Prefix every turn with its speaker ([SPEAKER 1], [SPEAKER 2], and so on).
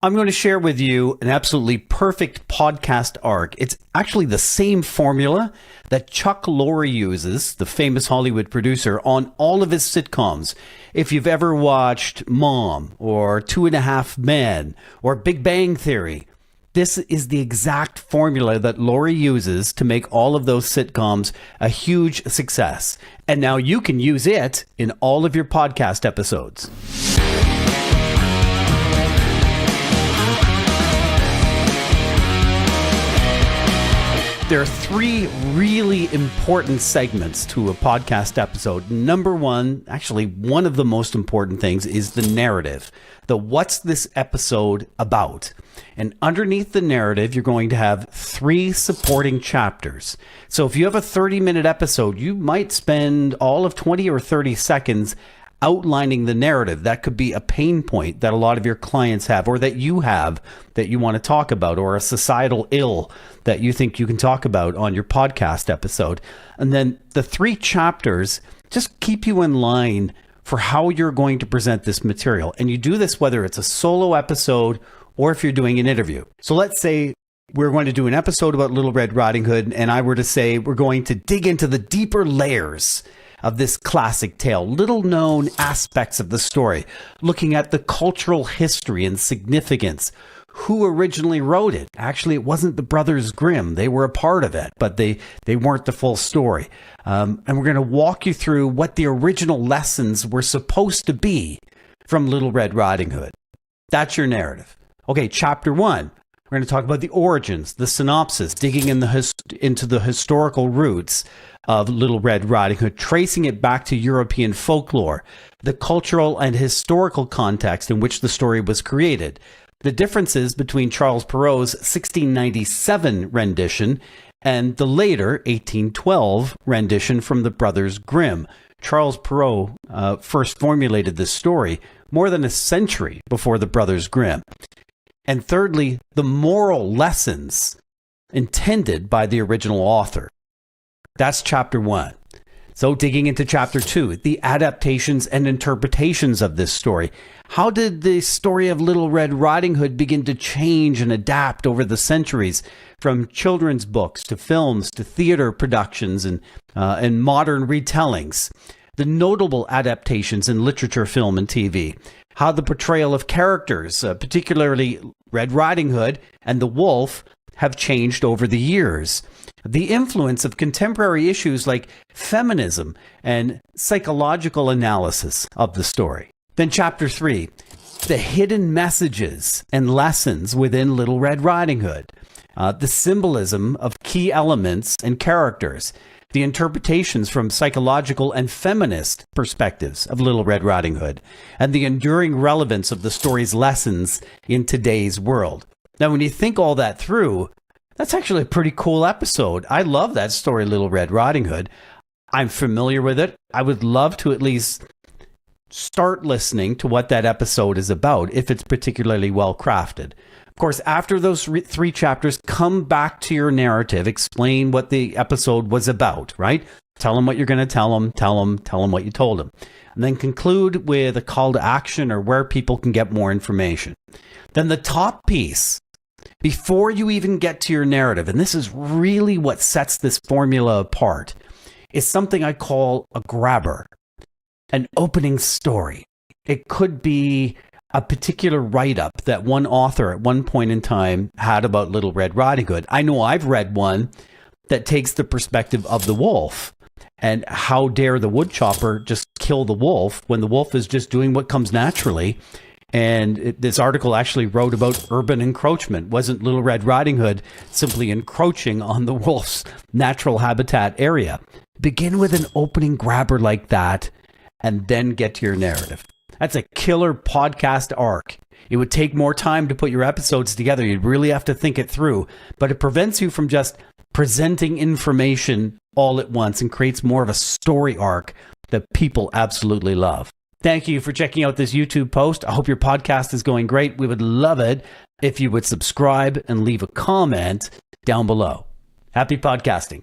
[SPEAKER 1] I'm going to share with you an absolutely perfect podcast arc. It's actually the same formula that Chuck Lorre uses, the famous Hollywood producer, on all of his sitcoms. If you've ever watched Mom or Two and a Half Men or Big Bang Theory, this is the exact formula that Lorre uses to make all of those sitcoms a huge success. And now you can use it in all of your podcast episodes. There are three really important segments to a podcast episode. Number one, actually one of the most important things, is the narrative. What's this episode about? And underneath the narrative, you're going to have three supporting chapters. So if you have a 30-minute episode, you might spend all of 20 or 30 seconds outlining the narrative. That could be a pain point that a lot of your clients have, or that you have, that you want to talk about, or a societal ill that you think you can talk about on your podcast episode. And then the three chapters just keep you in line for how you're going to present this material. And you do this whether it's a solo episode or if you're doing an interview. So let's say we're going to do an episode about Little Red Riding Hood, and I were to say we're going to dig into the deeper layers of this classic tale, little known aspects of the story, looking at the cultural history and significance. Who originally wrote it? Actually, it wasn't the Brothers Grimm. They were a part of it, but they weren't the full story. And we're going to walk you through what the original lessons were supposed to be from Little Red Riding Hood. That's your narrative. Okay, chapter one. We're going to talk about the origins, the synopsis, digging into the historical roots of Little Red Riding Hood, tracing it back to European folklore, the cultural and historical context in which the story was created, the differences between Charles Perrault's 1697 rendition and the later 1812 rendition from the Brothers Grimm. Charles Perrault first formulated this story more than a century before the Brothers Grimm. And thirdly, the moral lessons intended by the original author. That's chapter one. So digging into chapter two, the adaptations and interpretations of this story. How did the story of Little Red Riding Hood begin to change and adapt over the centuries, from children's books to films to theater productions and modern retellings? The notable adaptations in literature, film, and TV. How the portrayal of characters, particularly Red Riding Hood and the wolf, have changed over the years. The influence of contemporary issues like feminism and psychological analysis of the story. Then chapter three, the hidden messages and lessons within Little Red Riding Hood. The symbolism of key elements and characters. The interpretations from psychological and feminist perspectives of Little Red Riding Hood, and the enduring relevance of the story's lessons in today's world. Now, when you think all that through, that's actually a pretty cool episode. I love that story, Little Red Riding Hood. I'm familiar with it. I would love to at least start listening to what that episode is about, if it's particularly well crafted. Of course, after those three chapters, come back to your narrative, explain what the episode was about, right? Tell them what you're going to tell them what you told them. And then conclude with a call to action or where people can get more information. Then the top piece, before you even get to your narrative, and this is really what sets this formula apart, is something I call a grabber, an opening story. It could be a particular write-up that one author at one point in time had about Little Red Riding Hood. I know I've read one that takes the perspective of the wolf, and how dare the woodchopper just kill the wolf when the wolf is just doing what comes naturally. And this article actually wrote about urban encroachment. Wasn't Little Red Riding Hood simply encroaching on the wolf's natural habitat area? Begin with an opening grabber like that, and then get to your narrative. That's a killer podcast arc. It would take more time to put your episodes together. You'd really have to think it through, but it prevents you from just presenting information all at once and creates more of a story arc that people absolutely love. Thank you for checking out this YouTube post. I hope your podcast is going great. We would love it if you would subscribe and leave a comment down below. Happy podcasting.